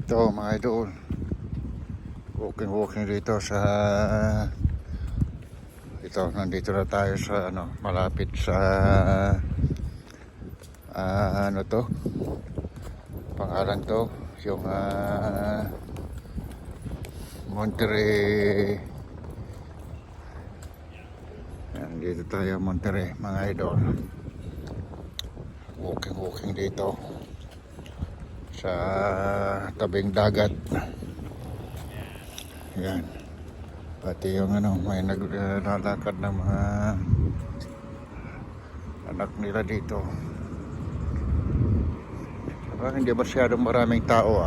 Ito mga idol, walking dito sa ito, nandito na tayo sa malapit sa ano to, pangalan to, yung Monterey. Dito tayo Monterey mga idol, walking dito sa tabing dagat. Yan, pati yung may naglalakad ng mga anak nila dito. Hindi masyadong maraming tao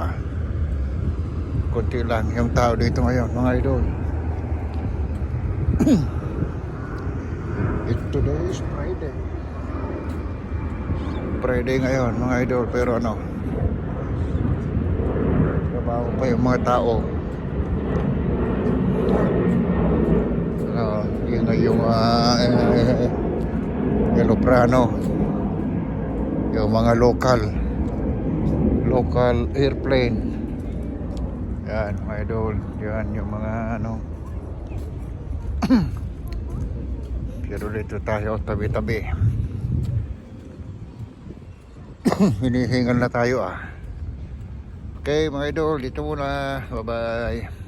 konti lang yung tao dito ngayon mga idol. Today is Friday ngayon mga idol, pero trabaho pa yung mga tao. Yun na yung aeroplano, yung mga local airplane. Yan mga idol, yan yung mga pero dito tayo tabi-tabi. Hinihingal na tayo Okay mga idol, dito muna. Bye bye.